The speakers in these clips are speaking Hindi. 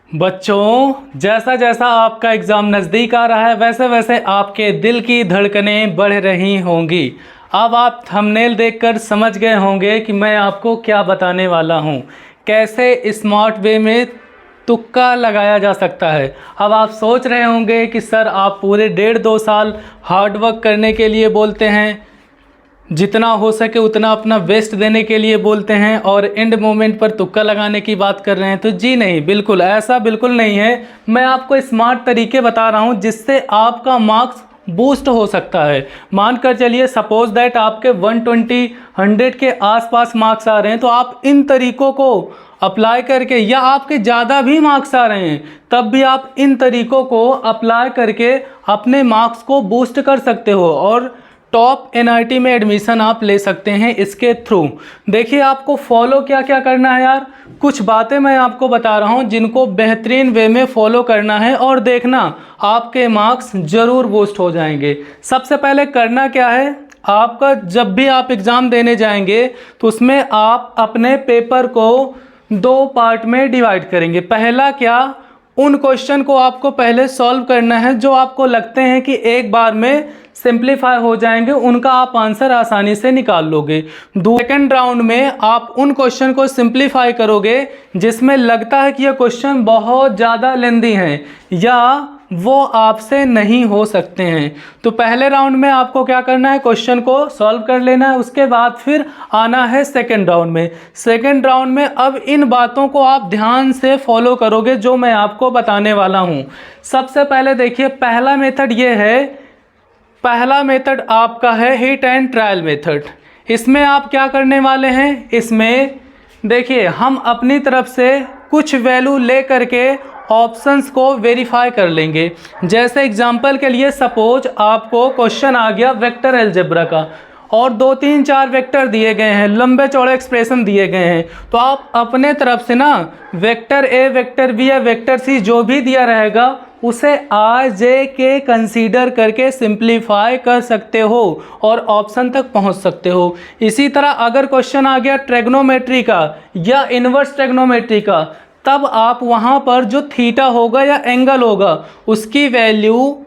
बच्चों, जैसा जैसा आपका एग्ज़ाम नज़दीक आ रहा है वैसे वैसे आपके दिल की धड़कनें बढ़ रही होंगी। अब आप थंबनेल देखकर समझ गए होंगे कि मैं आपको क्या बताने वाला हूँ, कैसे स्मार्ट वे में तुक्का लगाया जा सकता है। अब आप सोच रहे होंगे कि सर आप पूरे 1.5-2 साल हार्डवर्क करने के लिए बोलते हैं, जितना हो सके उतना अपना बेस्ट देने के लिए बोलते हैं और एंड मोमेंट पर तुक्का लगाने की बात कर रहे हैं। तो जी नहीं, बिल्कुल ऐसा बिल्कुल नहीं है। मैं आपको स्मार्ट तरीके बता रहा हूं जिससे आपका मार्क्स बूस्ट हो सकता है। मानकर चलिए सपोज दैट आपके 120 100 के आसपास मार्क्स आ रहे हैं, तो आप इन तरीकों को अप्लाई करके, या आपके ज़्यादा भी मार्क्स आ रहे हैं तब भी आप इन तरीकों को अप्लाई करके अपने मार्क्स को बूस्ट कर सकते हो और टॉप एनआईटी में एडमिशन आप ले सकते हैं इसके थ्रू। देखिए आपको फॉलो क्या क्या करना है यार, कुछ बातें मैं आपको बता रहा हूं जिनको बेहतरीन वे में फॉलो करना है और देखना आपके मार्क्स ज़रूर बूस्ट हो जाएंगे। सबसे पहले करना क्या है, आपका जब भी आप एग्ज़ाम देने जाएंगे तो उसमें आप अपने पेपर को 2 पार्ट में डिवाइड करेंगे। पहला क्या, उन क्वेश्चन को आपको पहले सॉल्व करना है जो आपको लगते हैं कि एक बार में सिंप्लीफाई हो जाएंगे, उनका आप आंसर आसानी से निकाल लोगे। सेकेंड राउंड में आप उन क्वेश्चन को सिंप्लीफाई करोगे जिसमें लगता है कि ये क्वेश्चन बहुत ज़्यादा लेंदी हैं या वो आपसे नहीं हो सकते हैं। तो पहले राउंड में आपको क्या करना है, क्वेश्चन को सॉल्व कर लेना है। उसके बाद फिर आना है सेकंड राउंड में। सेकंड राउंड में अब इन बातों को आप ध्यान से फॉलो करोगे जो मैं आपको बताने वाला हूँ। सबसे पहले देखिए, पहला मेथड ये है, पहला मेथड आपका है हिट एंड ट्रायल मेथड। इसमें आप क्या करने वाले हैं, इसमें देखिए हम अपनी तरफ से कुछ वैल्यू ले करके ऑप्शंस को वेरीफाई कर लेंगे। जैसे एग्जांपल के लिए सपोज आपको क्वेश्चन आ गया वेक्टर अलजेब्रा का और 2 3 4 वेक्टर दिए गए हैं, लंबे चौड़े एक्सप्रेशन दिए गए हैं, तो आप अपने तरफ से ना वेक्टर ए, वेक्टर बी या वेक्टर सी जो भी दिया रहेगा उसे आर जे के कंसीडर करके सिंप्लीफाई कर सकते हो और ऑप्शन तक पहुंच सकते हो। इसी तरह अगर क्वेश्चन आ गया ट्रिग्नोमेट्री का या इन्वर्स ट्रिग्नोमेट्री का, तब आप वहां पर जो थीटा होगा या एंगल होगा उसकी वैल्यू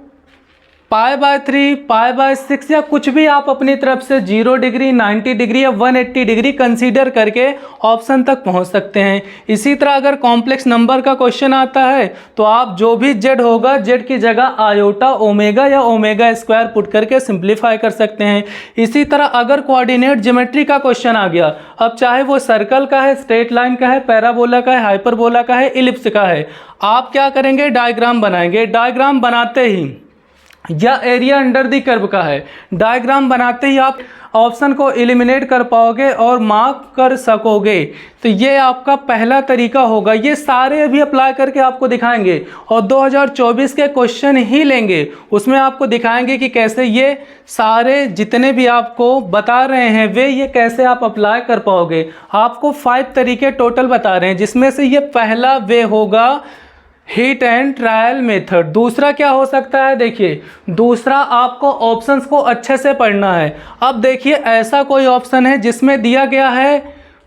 π/3, π/6 या कुछ भी आप अपनी तरफ से 0 डिग्री, 90 डिग्री या 180 डिग्री कंसीडर करके ऑप्शन तक पहुंच सकते हैं। इसी तरह अगर कॉम्प्लेक्स नंबर का क्वेश्चन आता है तो आप जो भी जेड होगा, जेड की जगह आयोटा, ओमेगा या ओमेगा स्क्वायर पुट करके सिंप्लीफाई कर सकते हैं। इसी तरह अगर कोऑर्डिनेट ज्योमेट्री का क्वेश्चन आ गया, अब चाहे वो सर्कल का है, स्ट्रेट लाइन का है, पैराबोला का है, हाइपरबोला का है, इलिप्स का है, आप क्या करेंगे, डायग्राम बनाएंगे। डायग्राम बनाते ही, या एरिया अंडर दी कर्व का है, डायग्राम बनाते ही आप ऑप्शन को एलिमिनेट कर पाओगे और मार्क कर सकोगे। तो ये आपका पहला तरीका होगा। ये सारे अभी अप्लाई करके आपको दिखाएंगे और 2024 के क्वेश्चन ही लेंगे, उसमें आपको दिखाएंगे कि कैसे ये सारे जितने भी आपको बता रहे हैं वे ये कैसे आप अप्लाई कर पाओगे। आपको 5 तरीके टोटल बता रहे हैं जिसमें से ये पहला वे होगा हिट एंड ट्रायल मेथड। दूसरा क्या हो सकता है, देखिए दूसरा आपको ऑप्शंस को अच्छे से पढ़ना है। अब देखिए ऐसा कोई ऑप्शन है जिसमें दिया गया है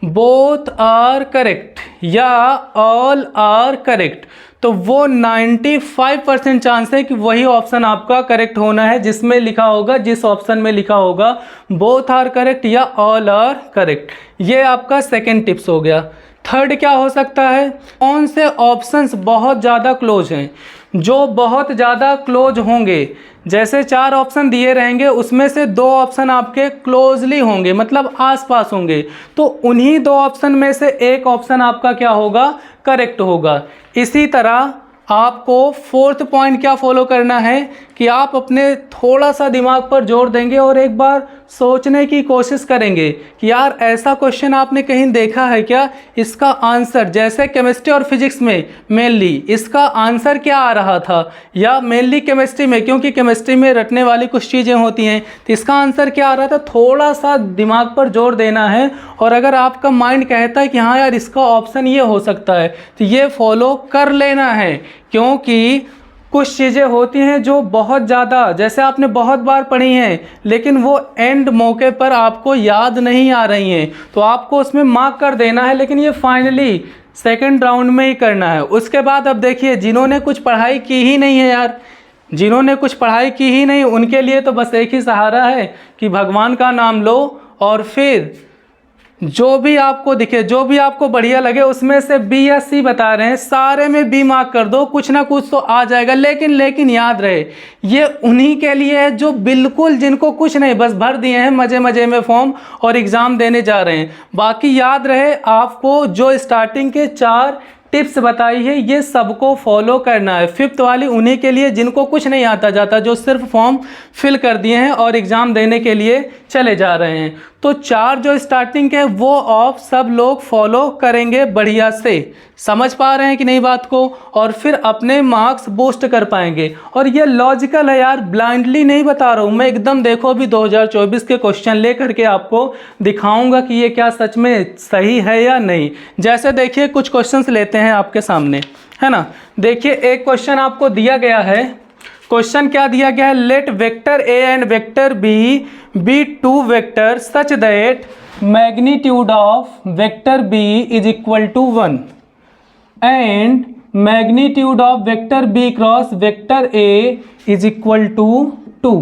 बोथ आर करेक्ट या ऑल आर करेक्ट, तो वो 95% चांस है कि वही ऑप्शन आपका करेक्ट होना है जिसमें लिखा होगा, जिस ऑप्शन में लिखा होगा बोथ आर करेक्ट या ऑल आर करेक्ट। ये आपका सेकेंड टिप्स हो गया। थर्ड क्या हो सकता है, कौन से ऑप्शंस बहुत ज़्यादा क्लोज हैं, जो बहुत ज़्यादा क्लोज होंगे, जैसे 4 ऑप्शन दिए रहेंगे उसमें से 2 ऑप्शन आपके क्लोजली होंगे, मतलब आसपास होंगे, तो उन्हीं 2 ऑप्शन में से एक ऑप्शन आपका क्या होगा, करेक्ट होगा। इसी तरह आपको 4th पॉइंट क्या फॉलो करना है कि आप अपने थोड़ा सा दिमाग पर जोर देंगे और एक बार सोचने की कोशिश करेंगे कि यार ऐसा क्वेश्चन आपने कहीं देखा है क्या, इसका आंसर, जैसे केमिस्ट्री और फिजिक्स में मेनली इसका आंसर क्या आ रहा था, या मेनली केमिस्ट्री में, क्योंकि केमिस्ट्री में रटने वाली कुछ चीज़ें होती हैं, तो इसका आंसर क्या आ रहा था, थोड़ा सा दिमाग पर जोर देना है। और अगर आपका माइंड कहता है कि हाँ यार इसका ऑप्शन ये हो सकता है, तो ये फॉलो कर लेना है, क्योंकि कुछ चीज़ें होती हैं जो बहुत ज़्यादा, जैसे आपने बहुत बार पढ़ी हैं लेकिन वो एंड मौके पर आपको याद नहीं आ रही हैं, तो आपको उसमें मार्क कर देना है। लेकिन ये फाइनली सेकंड राउंड में ही करना है। उसके बाद अब देखिए, जिन्होंने कुछ पढ़ाई की ही नहीं है यार, जिन्होंने कुछ पढ़ाई की ही नहीं, उनके लिए तो बस एक ही सहारा है कि भगवान का नाम लो और फिर जो भी आपको दिखे, जो भी आपको बढ़िया लगे उसमें से बी या सी बता रहे हैं, सारे में बी मार्क कर दो, कुछ ना कुछ तो आ जाएगा। लेकिन याद रहे, ये उन्हीं के लिए है जो बिल्कुल, जिनको कुछ नहीं, बस भर दिए हैं मज़े मज़े में फॉर्म और एग्ज़ाम देने जा रहे हैं। बाकी याद रहे, आपको जो स्टार्टिंग के 4 टिप्स बताई है ये सबको फॉलो करना है। 5th वाली उन्हीं के लिए जिनको कुछ नहीं आता जाता, जो सिर्फ फॉर्म फिल कर दिए हैं और एग्ज़ाम देने के लिए चले जा रहे हैं। तो 4 जो स्टार्टिंग के वो ऑफ सब लोग फॉलो करेंगे बढ़िया से। समझ पा रहे हैं कि नहीं बात को? और फिर अपने मार्क्स बूस्ट कर पाएंगे। और ये लॉजिकल है यार, ब्लाइंडली नहीं बता रहा हूँ मैं, एकदम देखो अभी 2024 के क्वेश्चन ले करके आपको दिखाऊंगा कि ये क्या सच में सही है या नहीं। जैसे देखिए कुछ क्वेश्चंस लेते हैं आपके सामने, है ना। देखिए एक क्वेश्चन आपको दिया गया है। क्वेश्चन क्या दिया गया है? Let vector a and vector b 2 vector such that magnitude of vector b is equal to 1 and magnitude of vector b cross vector a is equal to 2।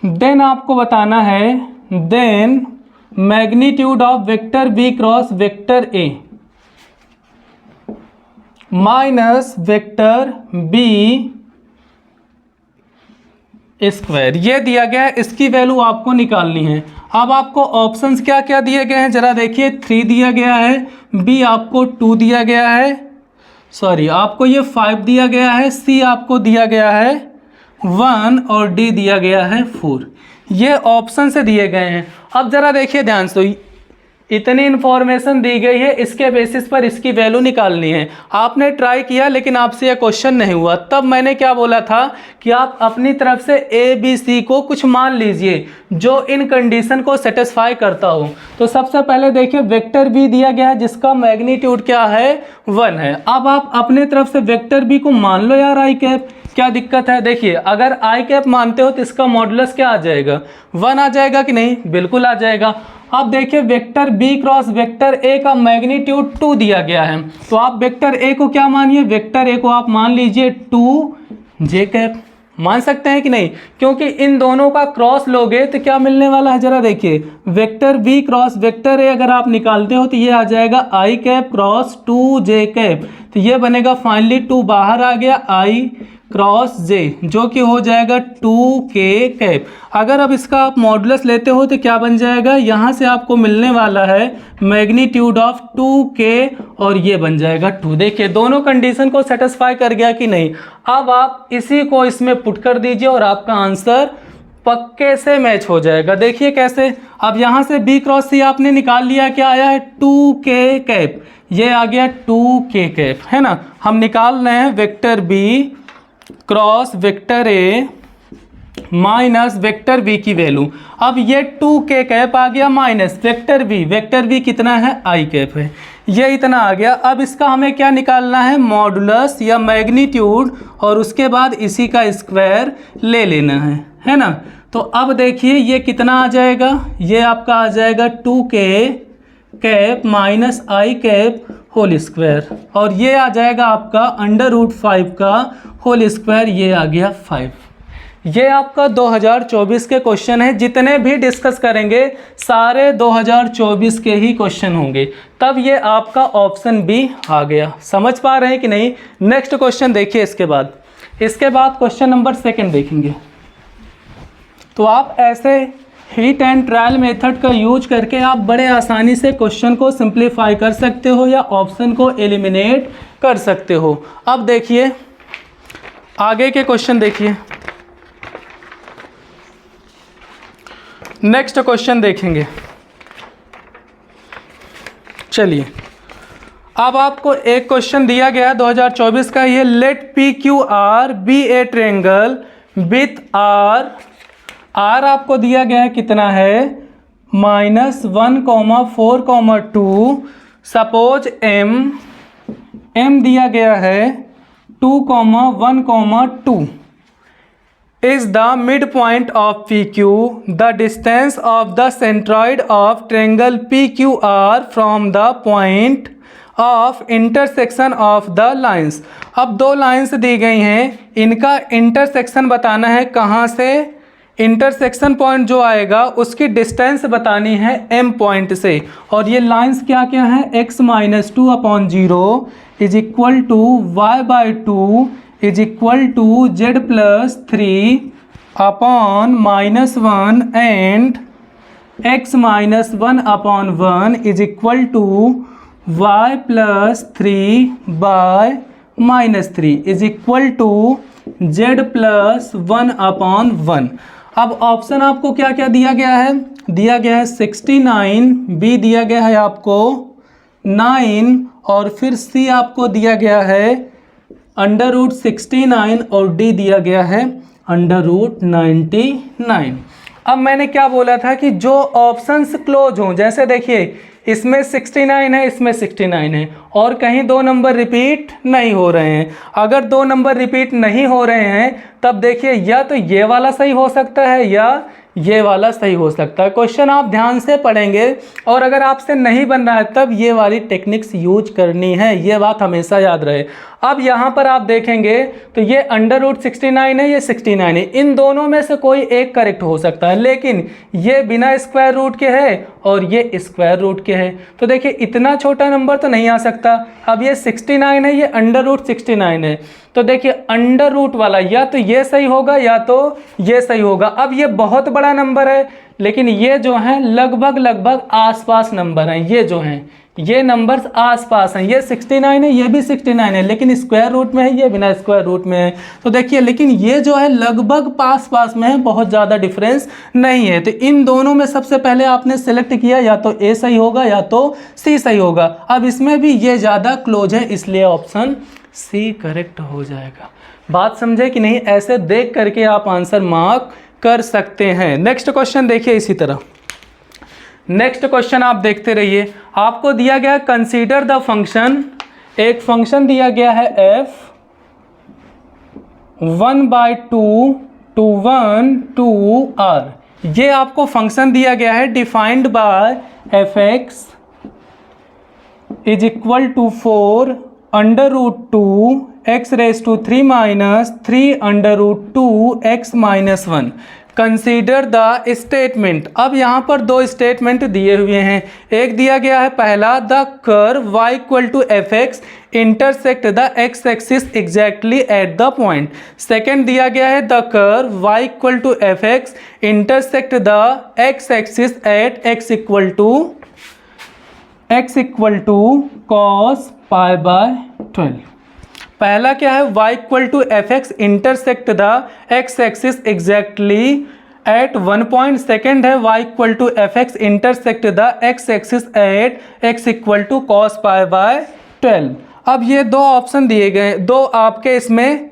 Then आपको बताना है, then magnitude of vector b cross vector a minus vector b square, ये दिया गया है, इसकी वैल्यू आपको निकालनी है। अब आपको ऑप्शंस क्या क्या दिए गए हैं जरा देखिए। 3 दिया गया है, बी आपको 2 दिया गया है, सॉरी आपको ये 5 दिया गया है, सी आपको दिया गया है 1 और डी दिया गया है 4। ये ऑप्शन से दिए गए हैं। अब जरा देखिए ध्यान से, इतनी इन्फॉर्मेशन दी गई है, इसके बेसिस पर इसकी वैल्यू निकालनी है। आपने ट्राई किया लेकिन आपसे यह क्वेश्चन नहीं हुआ, तब मैंने क्या बोला था कि आप अपनी तरफ से ए बी सी को कुछ मान लीजिए जो इन कंडीशन को सेटिस्फाई करता हो। तो सबसे पहले देखिए वेक्टर बी दिया गया है जिसका मैग्नीट्यूड क्या है 1 है। अब आप अपने तरफ से वेक्टर बी को मान लो यार आई कैप, क्या दिक्कत है? देखिए अगर आई कैप मानते हो तो इसका मॉडुलस क्या आ जाएगा? 1 आ जाएगा कि नहीं? बिल्कुल आ जाएगा। अब देखिए vector b cross vector a का मैग्नीट्यूड 2 दिया गया है, तो आप वेक्टर ए को क्या मानिए? वेक्टर ए को आप मान लीजिए 2 जे कैप। मान सकते हैं कि नहीं? क्योंकि इन दोनों का क्रॉस लोगे तो क्या मिलने वाला है जरा देखिए, vector b cross vector a अगर आप निकालते हो तो ये आ जाएगा i cap cross 2 j cap, तो ये बनेगा फाइनली 2 बाहर आ गया, आई क्रॉस जे जो कि हो जाएगा 2k कैप। अगर अब इसका आप मॉडुलस लेते हो तो क्या बन जाएगा? यहाँ से आपको मिलने वाला है मैग्नीट्यूड ऑफ 2k और ये बन जाएगा 2। देखिए दोनों कंडीशन को सेटिस्फाई कर गया कि नहीं? अब आप इसी को इसमें पुट कर दीजिए और आपका आंसर पक्के से मैच हो जाएगा। देखिए कैसे, अब यहाँ से b क्रॉस c आपने निकाल लिया, क्या आया है? 2k कैप, ये आ गया 2k कैप, है ना। हम निकाल रहे हैं vector b cross vector a minus vector b की वैल्यू। अब ये 2k कैप आ गया माइनस वेक्टर बी कितना है? आई कैप है, ये इतना आ गया। अब इसका हमें क्या निकालना है? मॉडुलस या मैग्नीट्यूड, और उसके बाद इसी का स्क्वायर ले लेना है ना। तो अब देखिए ये कितना आ जाएगा? ये आपका आ जाएगा 2k कैप माइनस आई कैप होल स्क्वायर, और ये आ जाएगा आपका √5 का होल स्क्वायर, ये आ गया 5। ये आपका 2024 के क्वेश्चन है। जितने भी डिस्कस करेंगे सारे 2024 के ही क्वेश्चन होंगे। तब ये आपका ऑप्शन बी आ गया। समझ पा रहे हैं कि नहीं? नेक्स्ट क्वेश्चन देखिए। इसके बाद क्वेश्चन नंबर 2 देखेंगे। तो आप ऐसे हिट एंड ट्रायल मेथड का यूज करके आप बड़े आसानी से क्वेश्चन को सिंप्लीफाई कर सकते हो या ऑप्शन को एलिमिनेट कर सकते हो। अब देखिए आगे के क्वेश्चन देखिए। नेक्स्ट क्वेश्चन देखेंगे। चलिए अब आपको एक क्वेश्चन दिया गया 2024 का, ये let PQR be a triangle with R आपको दिया गया है कितना है? -1,4,2। सपोज m दिया गया है 2,1,2 is the midpoint of PQ. The distance of the centroid of triangle PQR from the point of intersection of the lines. अब दो लाइंस दी गई हैं, इनका इंटरसेक्शन बताना है। कहाँ से? इंटरसेक्शन पॉइंट जो आएगा उसकी डिस्टेंस बतानी है m पॉइंट से। और ये लाइंस क्या क्या है? x minus 2/0 is equal to y/2 is equal to z+3 upon -1 and x minus 1/1 is equal to y+3/-3 is equal to z+1/1। अब ऑप्शन आपको क्या क्या दिया गया है? दिया गया है 69, बी दिया गया है आपको 9 और फिर सी आपको दिया गया है √69 और डी दिया गया है √99। अब मैंने क्या बोला था कि जो ऑप्शंस क्लोज हों, जैसे देखिए इसमें 69 है, इसमें 69 है और कहीं दो नंबर रिपीट नहीं हो रहे हैं। अगर दो नंबर रिपीट नहीं हो रहे हैं तब देखिए या तो ये वाला सही हो सकता है या ये वाला सही हो सकता है। क्वेश्चन आप ध्यान से पढ़ेंगे और अगर आपसे नहीं बन रहा है तब ये वाली टेक्निक्स यूज करनी है, ये बात हमेशा याद रहे। अब यहाँ पर आप देखेंगे तो ये √69 है, ये 69 है, इन दोनों में से कोई एक करेक्ट हो सकता है, लेकिन ये बिना स्क्वायर रूट के है और ये स्क्वायर रूट के है। तो देखिए इतना छोटा नंबर तो नहीं आ सकता। अब ये 69 है, ये √69 है, तो देखिए अंडर रूट वाला या तो ये सही होगा या तो ये सही होगा। अब ये बहुत बड़ा नंबर है लेकिन ये जो है लगभग आसपास नंबर हैं। ये जो हैं ये नंबर्स आसपास हैं, ये 69 है, ये भी 69 है, लेकिन स्क्वायर रूट में है, ये बिना स्क्वायर रूट में है। तो देखिए लेकिन ये जो है लगभग पास में है, बहुत ज़्यादा डिफरेंस नहीं है। तो इन दोनों में सबसे पहले आपने सेलेक्ट किया या तो ए सही होगा या तो सी सही होगा। अब इसमें भी ये ज़्यादा क्लोज है इसलिए ऑप्शन सी करेक्ट हो जाएगा। बात समझे कि नहीं? ऐसे देख करके आप आंसर मार्क कर सकते हैं। नेक्स्ट क्वेश्चन देखिए इसी तरह। नेक्स्ट क्वेश्चन आप देखते रहिए। आपको दिया गया कंसीडर द फंक्शन, एक फंक्शन दिया गया है f 1/2 to 1 to r। ये आपको फंक्शन दिया गया है defined by f(x) is equal to 4 √2 x⁻³ - 3 √2 x - 1। Consider the statement. अब यहाँ पर दो स्टेटमेंट दिए हुए हैं। एक दिया गया है पहला, the curve y = fx intersect the x axis exactly at the point. Second दिया गया है the curve y = fx intersect the x axis at x = cos π/12। पहला क्या है? y = fx intersect the x axis exactly at 1 point. Second है y = fx intersect the x axis at x = cos π/12। अब ये दो ऑप्शन दिए गए, दो आपके इसमें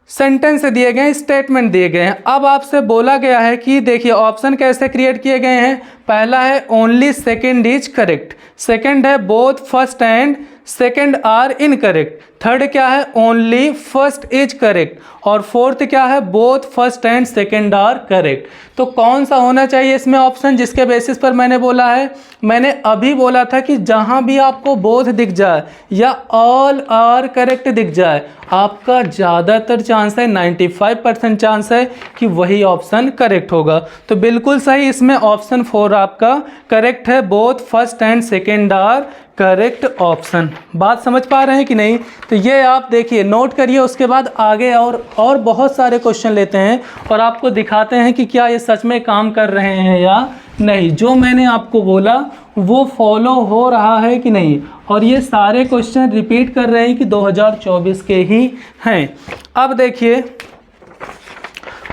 सेंटेंस दिए गए, स्टेटमेंट दिए गए हैं। अब आपसे बोला गया है कि देखिए ऑप्शन कैसे क्रिएट किए गए हैं। पहला है only second is correct, second है both first and second are incorrect, third क्या है ओनली फर्स्ट इज करेक्ट और फोर्थ क्या है both first and second are correct. तो कौन सा होना चाहिए इसमें ऑप्शन जिसके बेसिस पर मैंने बोला है? मैंने अभी बोला था कि जहां भी आपको बोथ दिख जाए या ऑल आर करेक्ट दिख जाए, आपका ज़्यादातर चांस है 95% चांस है कि वही ऑप्शन करेक्ट होगा। तो बिल्कुल सही इसमें ऑप्शन 4 आपका करेक्ट है, both first and second are correct option. बात समझ पा रहे हैं कि नहीं? तो ये आप देखिए नोट करिए, उसके बाद आगे और बहुत सारे क्वेश्चन लेते हैं और आपको दिखाते हैं कि क्या ये सच में काम कर रहे हैं या नहीं, जो मैंने आपको बोला वो फॉलो हो रहा है कि नहीं। और ये सारे क्वेश्चन रिपीट कर रहे हैं कि 2024 के ही हैं। अब देखिए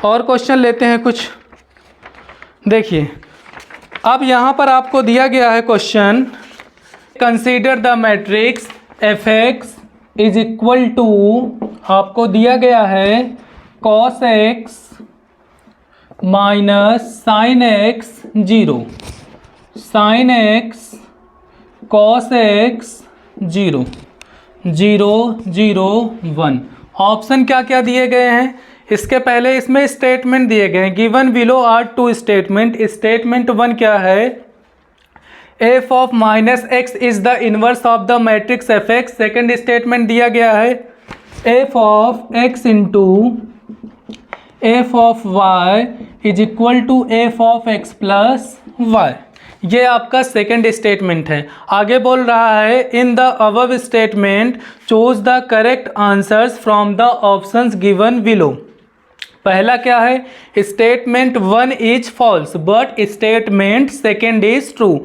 और क्वेश्चन लेते हैं कुछ। देखिए अब यहाँ पर आपको दिया गया है question, consider the matrix fx is equal to, आपको दिया गया है cos x minus sin x 0, sin x cos x 0 0 0 1। Option क्या क्या दिए गए हैं? इसके पहले इसमें स्टेटमेंट दिए गए हैं। Given below are 2 statement. Statement 1 क्या है? F of minus x is the inverse of the matrix F x. Second statement दिया गया है F of x into F of y is equal to F of x plus y. ये आपका सेकेंड स्टेटमेंट है। आगे बोल रहा है in the above statement choose the correct answers from the options given below. पहला क्या है, statement 1 is false but statement second is true.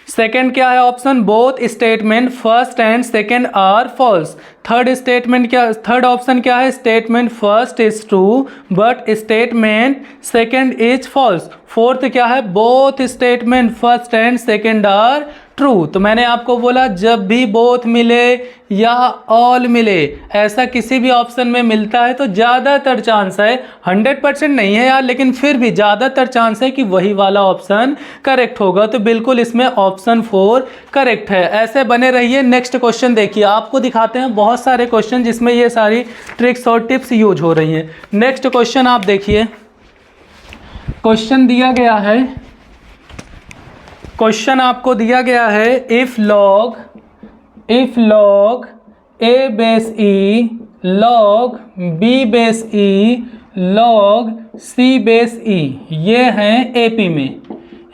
Second क्या है option, both statement first and second are false. Third option क्या है, statement first is true but statement second is false. Fourth क्या है, both statement first and second are true. तो मैंने आपको बोला जब भी बोथ मिले या ऑल मिले, ऐसा किसी भी ऑप्शन में मिलता है तो ज़्यादातर चांस है, 100% नहीं है यार, लेकिन फिर भी ज़्यादातर चांस है कि वही वाला ऑप्शन करेक्ट होगा। तो बिल्कुल इसमें ऑप्शन 4 करेक्ट है। ऐसे बने रहिए। नेक्स्ट क्वेश्चन देखिए, आपको दिखाते हैं बहुत सारे क्वेश्चन जिसमें ये सारी ट्रिक्स और टिप्स यूज हो रही हैं। नेक्स्ट क्वेश्चन आप देखिए, क्वेश्चन दिया गया है, क्वेश्चन आपको दिया गया है if log A base E log B base E log C base E, ये हैं एपी में।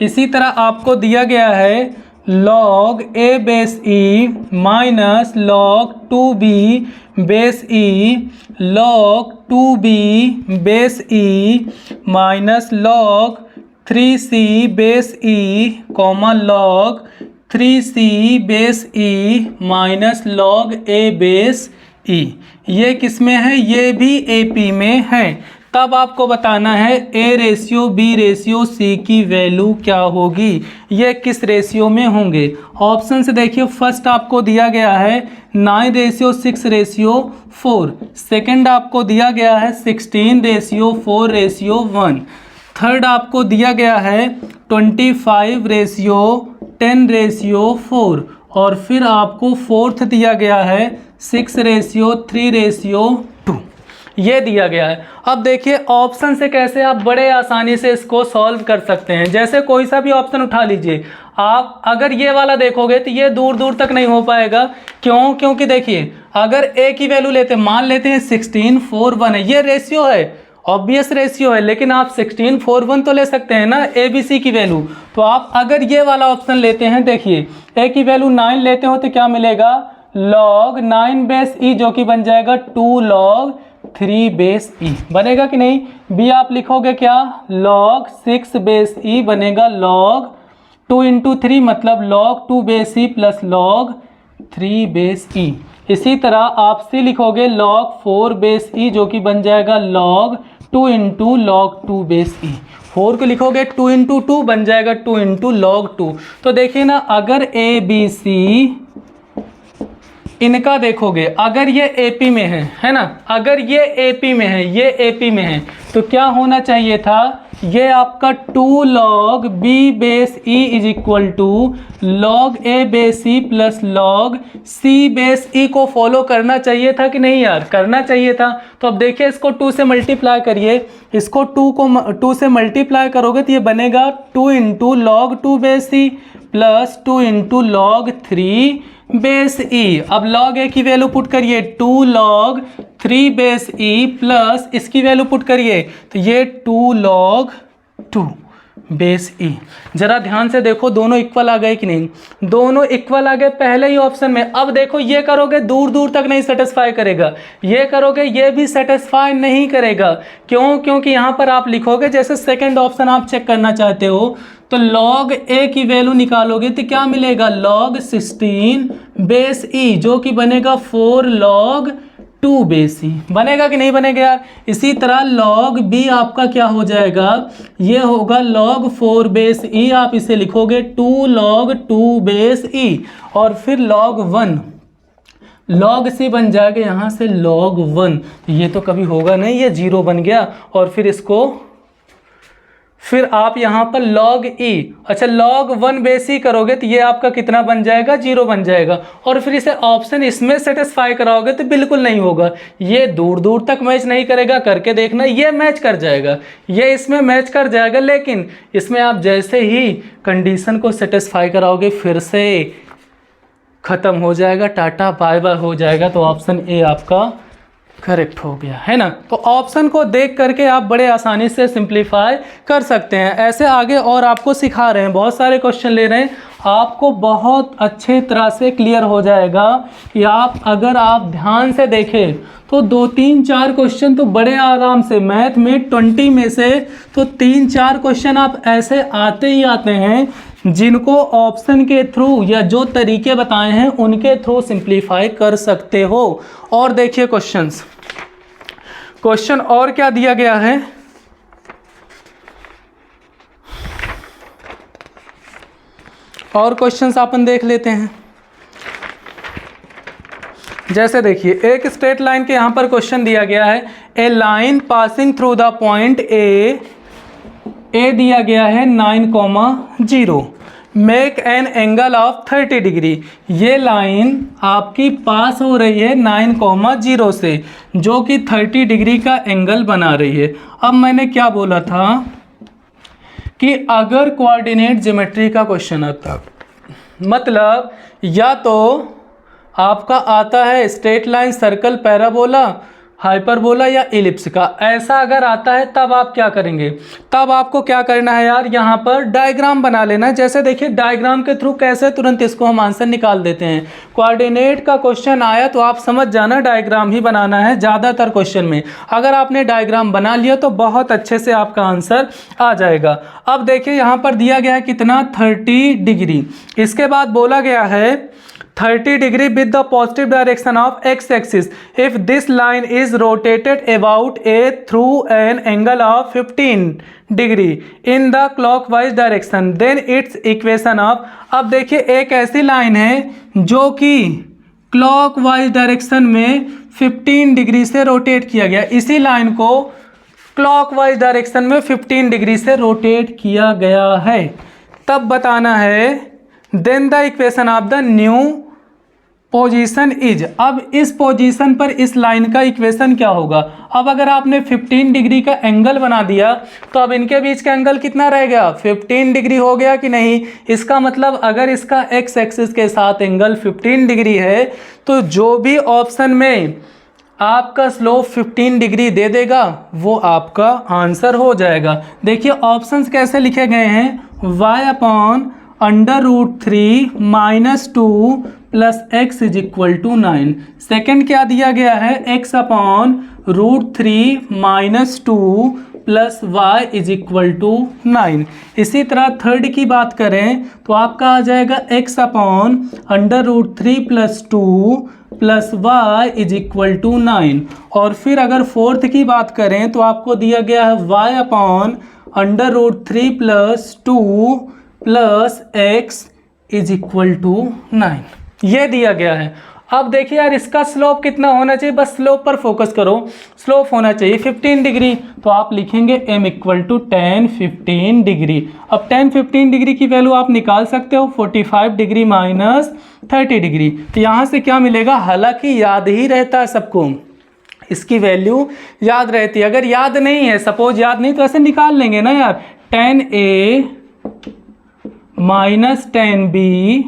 इसी तरह आपको दिया गया है log A base E minus log 2b base E log 2b base E minus log 3c base E comma log 3c base E minus log a base E. ये किस में है, ये भी AP में है। तब आपको बताना है A ratio B ratio C की वैल्यू क्या होगी, ये किस रेशियो में होंगे। ऑप्शन से देखिए, फर्स्ट आपको दिया गया है 9:6:4। सेकंड आपको दिया गया है 16:4:1। थर्ड आपको दिया गया है 25:10:4 और फिर आपको फोर्थ दिया गया है 6:3:2, ये दिया गया है। अब देखिए ऑप्शन से कैसे आप बड़े आसानी से इसको सॉल्व कर सकते हैं। जैसे कोई सा भी ऑप्शन उठा लीजिए आप, अगर ये वाला देखोगे तो ये दूर दूर तक नहीं हो पाएगा। क्यों, क्योंकि देखिए अगर ए की वैल्यू लेते हैं, मान लेते हैं 16:4:1 है, ये रेशियो है, ऑब्वियस रेशियो है, लेकिन आप 16:4:1 तो ले सकते हैं ना ए बी सी की वैल्यू। तो आप अगर ये वाला ऑप्शन लेते हैं, देखिए ए की वैल्यू 9 लेते हो तो क्या मिलेगा, लॉग 9 बेस ई, जो कि बन जाएगा 2 लॉग 3 बेस ई, बनेगा कि नहीं। बी आप लिखोगे क्या, लॉग 6 बेस ई बनेगा लॉग 2 × 3 मतलब log 2 base E plus log 3 base E. इसी तरह आप सी लिखोगे लॉग 4 बेस ई, जो कि बन जाएगा लॉग 2 × log 2 बेस ई। 4 को लिखोगे 2 × 2 बन जाएगा 2 × log 2। तो देखिए ना, अगर ए बी सी इनका देखोगे, अगर ये एपी में है ना, अगर ये एपी में है, ये एपी में है, तो क्या होना चाहिए था, ये आपका 2 log b base E is equal to log a base E plus log c base E को फॉलो करना चाहिए था कि नहीं यार, करना चाहिए था। तो अब देखिए इसको 2 से मल्टीप्लाई करिए, इसको 2 से मल्टीप्लाई करोगे तो ये बनेगा 2 × log 2 base E plus 2 × log 3 base E. अब log a की वैल्यू पुट करिए 2 log 3 बेस ई प्लस इसकी वैल्यू पुट करिए तो ये 2 log 2 बेस ई। जरा ध्यान से देखो दोनों इक्वल आ गए कि नहीं, दोनों इक्वल आ गए पहले ही ऑप्शन में। अब देखो ये करोगे दूर दूर तक नहीं सेटिस्फाई करेगा, ये करोगे ये भी सेटिस्फाई नहीं करेगा। क्यों, क्योंकि यहाँ पर आप लिखोगे, जैसे सेकंड ऑप्शन आप चेक करना चाहते हो तो log a की वैल्यू निकालोगे तो क्या मिलेगा, log 16 बेस ई, जो कि बनेगा 4 log 2 बेस ई, बनेगा कि नहीं बनेगा यार। इसी तरह log b आपका क्या हो जाएगा, ये होगा log 4 बेस ई, आप इसे लिखोगे 2 log 2 बेस ई और फिर log 1 log c बन जाएगा यहाँ से log 1। ये तो कभी होगा नहीं, ये 0 बन गया और फिर इसको फिर आप यहाँ पर log e, अच्छा log 1 बेस ई करोगे तो ये आपका कितना बन जाएगा, 0 बन जाएगा। और फिर इसे ऑप्शन इसमें सेटिस्फाई कराओगे तो बिल्कुल नहीं होगा, ये दूर दूर तक मैच नहीं करेगा। करके देखना, ये मैच कर जाएगा, ये इसमें मैच कर जाएगा, लेकिन इसमें आप जैसे ही कंडीशन को सेटिस्फाई कराओगे फिर से ख़त्म हो जाएगा, टाटा बाय बाय हो जाएगा। तो ऑप्शन ए आपका करेक्ट हो गया है ना। तो ऑप्शन को देख करके आप बड़े आसानी से सिंप्लीफाई कर सकते हैं। ऐसे आगे और आपको सिखा रहे हैं, बहुत सारे क्वेश्चन ले रहे हैं, आपको बहुत अच्छे तरह से क्लियर हो जाएगा कि अगर आप ध्यान से देखें तो 2-3-4 क्वेश्चन तो बड़े आराम से, मैथ में 20 में से तो 3-4 क्वेश्चन आप ऐसे आते ही आते हैं जिनको ऑप्शन के थ्रू या जो तरीके बताए हैं उनके थ्रू सिंप्लीफाई कर सकते हो। और देखिए क्वेश्चन और क्या दिया गया है, और क्वेश्चंस अपन देख लेते हैं। जैसे देखिए, एक स्ट्रेट लाइन के यहाँ पर क्वेश्चन दिया गया है, a line passing through the point A दिया गया है 9,0, make an angle of 30 degree. ये लाइन आपकी पास हो रही है 9,0 से, जो कि 30 डिग्री का एंगल बना रही है। अब मैंने क्या बोला था कि अगर कोऑर्डिनेट ज्योमेट्री का क्वेश्चन आता, मतलब या तो आपका आता है straight line, circle, parabola, hyperbola या इलिप्स का, ऐसा अगर आता है तब आप क्या करेंगे, तब आपको क्या करना है यार, यहाँ पर डायग्राम बना लेना है। जैसे देखिए डायग्राम के थ्रू कैसे तुरंत इसको हम आंसर निकाल देते हैं। कोऑर्डिनेट का क्वेश्चन आया तो आप समझ जाना डायग्राम ही बनाना है ज़्यादातर क्वेश्चन में। अगर आपने डायग्राम बना लिया तो बहुत अच्छे से आपका आंसर आ जाएगा। अब देखिए यहाँ पर दिया गया है कितना, 30 डिग्री। इसके बाद बोला गया है 30 degree with the positive direction of x axis if this line is rotated about a through an angle of 15 degree in the clockwise direction then its equation of। अब देखिए एक ऐसी लाइन है जो कि क्लॉकवाइज डायरेक्शन में 15 डिग्री से रोटेट किया गया, इसी लाइन को क्लॉकवाइज डायरेक्शन में 15 डिग्री से रोटेट किया गया है, तब बताना है then the equation of the new position is. अब इस पोजीशन पर इस लाइन का इक्वेशन क्या होगा। अब अगर आपने 15 डिग्री का एंगल बना दिया तो अब इनके बीच का एंगल कितना रह गया, 15 डिग्री हो गया कि नहीं। इसका मतलब अगर इसका एक्स एक्सिस के साथ एंगल 15 डिग्री है तो जो भी ऑप्शन में आपका स्लोप 15 डिग्री दे देगा वो आपका आंसर हो जाएगा। देखिए ऑप्शंस कैसे लिखे गए हैं, y/√3 - 2 + x = 9। सेकेंड क्या दिया गया है, x/√3 - 2 + y = 9। इसी तरह थर्ड की बात करें तो आपका आ जाएगा x/√3 + 2 + y = 9। और फिर अगर फोर्थ की बात करें तो आपको दिया गया है y/√3 + 2 + x = 9, ये दिया गया है। अब देखिए यार इसका स्लोप कितना होना चाहिए, बस स्लोप पर फोकस करो। स्लोप होना चाहिए 15 डिग्री, तो आप लिखेंगे m = 10 15 डिग्री। अब 10 15 डिग्री की वैल्यू आप निकाल सकते हो, 45 डिग्री - 30 डिग्री। तो यहाँ से क्या मिलेगा, हालांकि याद ही रहता है सबको, इसकी वैल्यू याद रहती है। अगर याद नहीं है, सपोज याद नहीं, तो ऐसे निकाल लेंगे ना यार, 10a - 10b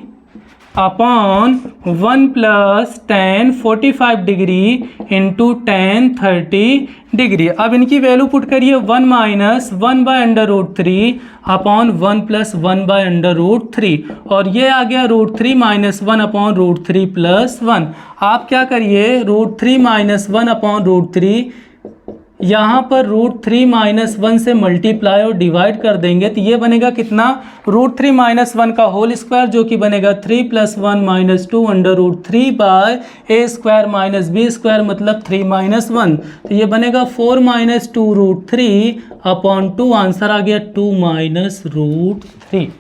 upon 1 + 10 45 degree into 10 30 degree. अब इनकी वैल्यू पुट करिए, 1 - 1/√3 अपॉन 1 + 1/√3, और ये आ गया √3 - 1/√3 + 1। आप क्या करिए, √3 - 1/√3 यहाँ पर √3 - 1 से मल्टीप्लाई और डिवाइड कर देंगे तो ये बनेगा कितना, √3 - 1 का होल स्क्वायर, जो कि बनेगा 3 + 1 - 2 √3/a² - b² मतलब 3 - 1। तो ये बनेगा 4 - 2 √3 अपॉन 2, आंसर आ गया 2 - √3।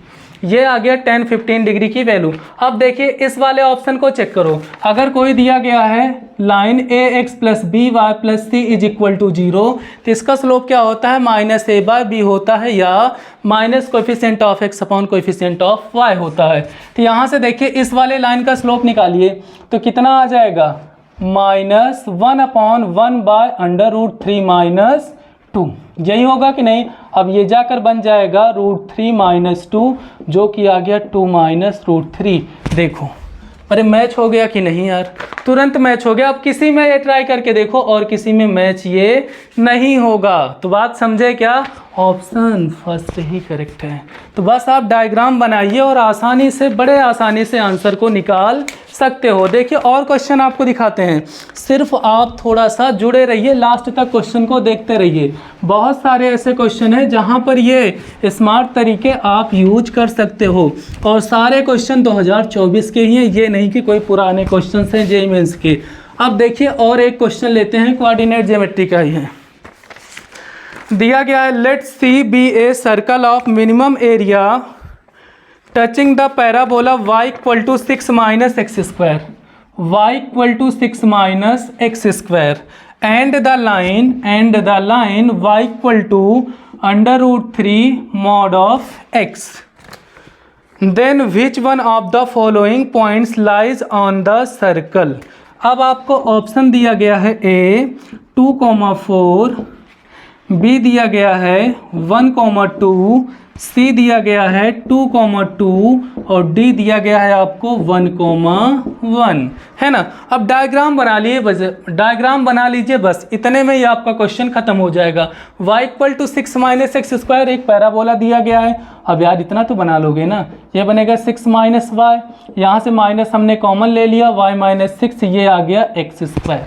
ये आ गया 10-15 डिग्री की वैल्यू। अब देखिए इस वाले ऑप्शन को चेक करो, अगर कोई दिया गया है line ax plus b y plus c is equal to 0, तो इसका स्लोप क्या होता है -a/b होता है या minus coefficient of x upon coefficient of y होता है। तो यहाँ से देखिए इस वाले लाइन का स्लोप निकालिए तो कितना आ जाएगा -1/1/√3 - 2, यही होगा कि नहीं। अब ये जाकर बन जाएगा √3 - 2 जो कि आ गया 2 - √3। देखो अरे मैच हो गया कि नहीं यार, तुरंत मैच हो गया। अब किसी में ये ट्राई करके देखो और किसी में मैच ये नहीं होगा। तो बात समझे क्या, ऑप्शन फर्स्ट ही करेक्ट है। तो बस आप डायग्राम बनाइए और आसानी से, बड़े आसानी से आंसर को निकाल सकते हो। देखिए और क्वेश्चन आपको दिखाते हैं, सिर्फ आप थोड़ा सा जुड़े रहिए, लास्ट तक क्वेश्चन को देखते रहिए। बहुत सारे ऐसे क्वेश्चन हैं जहां पर ये स्मार्ट तरीके आप यूज कर सकते हो और सारे क्वेश्चन 2024 के ही हैं, ये नहीं कि कोई पुराने क्वेश्चन हैं जेईई मेंस के। अब देखिए और एक क्वेश्चन लेते हैं, कोऑर्डिनेट ज्योमेट्री का ही है। दिया गया है let c be a circle of minimum area touching the parabola y equal to 6 - x square, y equal to 6 - x square and the line y equal to √3 mod of x, then which one of the following points lies on the circle. अब आपको ऑप्शन दिया गया है A 2,4, बी दिया गया है 1,2, सी दिया गया है 2,2 और डी दिया गया है आपको 1,1, है ना। अब डायग्राम बना लिए, बस डायग्राम बना लीजिए, बस इतने में ही आपका क्वेश्चन खत्म हो जाएगा। y equal to 6 - x square एक पैराबोला दिया गया है। अब यार इतना तो बना लोगे ना, ये बनेगा 6 - y, यहाँ से माइनस हमने कॉमन ले लिया, y - 6, ये आ गया x स्क्वायर।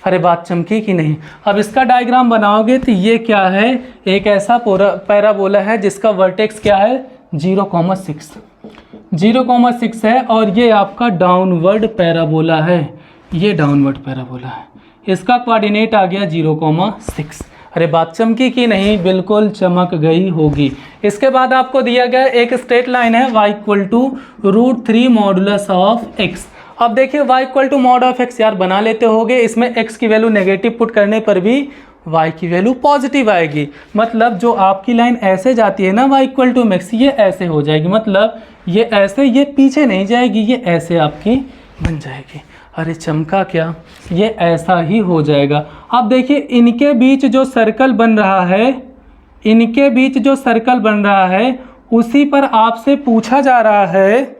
अरे बात चमकी कि नहीं। अब इसका डायग्राम बनाओगे तो ये क्या है, एक ऐसा पैराबोला है जिसका वर्टेक्स क्या है 0,6 है और ये आपका डाउनवर्ड पैराबोला है, ये डाउनवर्ड पैराबोला है, इसका कोऑर्डिनेट आ गया 0,6। अरे बात चमकी कि नहीं, बिल्कुल चमक गई होगी। इसके बाद आपको दिया गया एक स्ट्रेट लाइन है y equal to √3 modulus of x। अब देखिए y equal to mod of x यार बना लेते होगे, इसमें x की वैल्यू नेगेटिव पुट करने पर भी y की वैल्यू पॉजिटिव आएगी। मतलब जो आपकी लाइन ऐसे जाती है ना y इक्वल टू x, ये ऐसे हो जाएगी, मतलब ये ऐसे, ये पीछे नहीं जाएगी, ये ऐसे आपकी बन जाएगी। अरे चमका क्या, ये ऐसा ही हो जाएगा। अब देखिए इनके बीच जो सर्कल बन रहा है, इनके बीच जो सर्कल बन रहा है उसी पर आपसे पूछा जा रहा है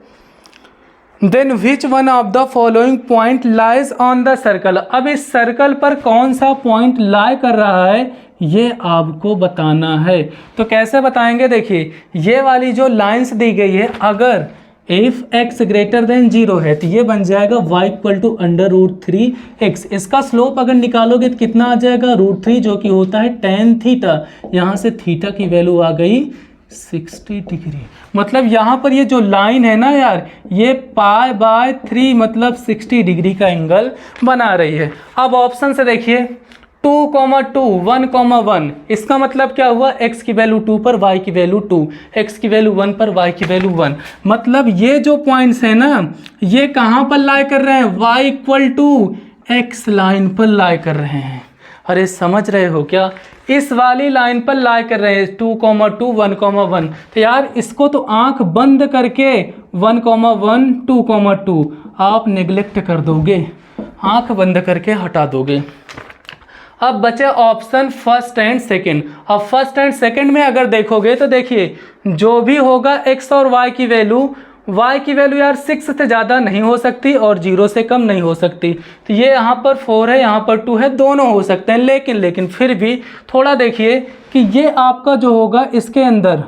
then which one of the following point lies on the circle. अब इस सर्कल पर कौन सा पॉइंट लाई कर रहा है ये आपको बताना है। तो कैसे बताएंगे, देखिए ये वाली जो लाइंस दी गई है, अगर इफ x ग्रेटर देन 0 है तो ये बन जाएगा y इक्वल टू √3x। इसका स्लोप अगर निकालोगे तो कितना आ जाएगा √3 जो कि होता है tan थीटा। यहाँ से थीटा की वैल्यू आ गई 60 डिग्री। मतलब यहाँ पर ये जो लाइन है ना यार, ये π/3 मतलब 60 डिग्री का एंगल बना रही है। अब ऑप्शन से देखिए 2,2 1,1, इसका मतलब क्या हुआ, x की वैल्यू 2 पर y की वैल्यू 2, x की वैल्यू 1 पर y की वैल्यू 1। मतलब ये जो पॉइंट्स है ना, ये कहाँ पर लाई कर रहे हैं, y equal to x line पर लाई कर रहे हैं। अरे समझ रहे हो क्या, इस वाली लाइन पर लाई कर रहे हैं 2,2 1,1। तो यार इसको तो आंख बंद करके 1,1 2,2 आप नेग्लेक्ट कर दोगे, आंख बंद करके हटा दोगे। अब बचे ऑप्शन फर्स्ट एंड सेकंड। अब फर्स्ट एंड सेकंड में अगर देखोगे तो देखिए जो भी होगा x और y की वैल्यू यार 6 से ज़्यादा नहीं हो सकती और 0 से कम नहीं हो सकती। तो ये यहाँ पर 4 है, यहाँ पर 2 है, दोनों हो सकते हैं। लेकिन फिर भी थोड़ा देखिए कि ये आपका जो होगा इसके अंदर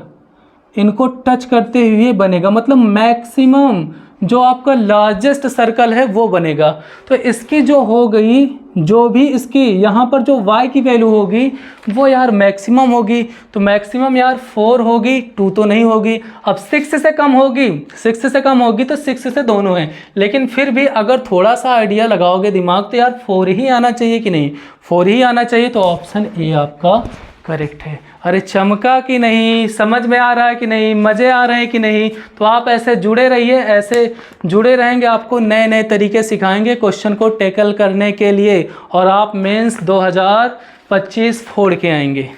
इनको टच करते हुए बनेगा, मतलब मैक्सिमम जो आपका लार्जेस्ट सर्कल है वो बनेगा। तो इसकी जो हो गई, जो भी इसकी यहाँ पर जो y की वैल्यू होगी वो यार मैक्सिमम होगी। तो मैक्सिमम यार 4 होगी, 2 तो नहीं होगी। अब 6 से कम होगी, 6 से कम होगी तो 6 से दोनों हैं। लेकिन फिर भी अगर थोड़ा सा आइडिया लगाओगे दिमाग तो यार 4 ही आना चाहिए कि नहीं, 4 ही आना चाहिए। तो ऑप्शन ए आपका करेक्ट है। अरे चमका कि नहीं, समझ में आ रहा है कि नहीं, मज़े आ रहे हैं कि नहीं? तो आप ऐसे जुड़े रहिए, ऐसे जुड़े रहेंगे, आपको नए नए तरीके सिखाएंगे क्वेश्चन को टैकल करने के लिए, और आप मेंस 2025 फोड़ के आएंगे।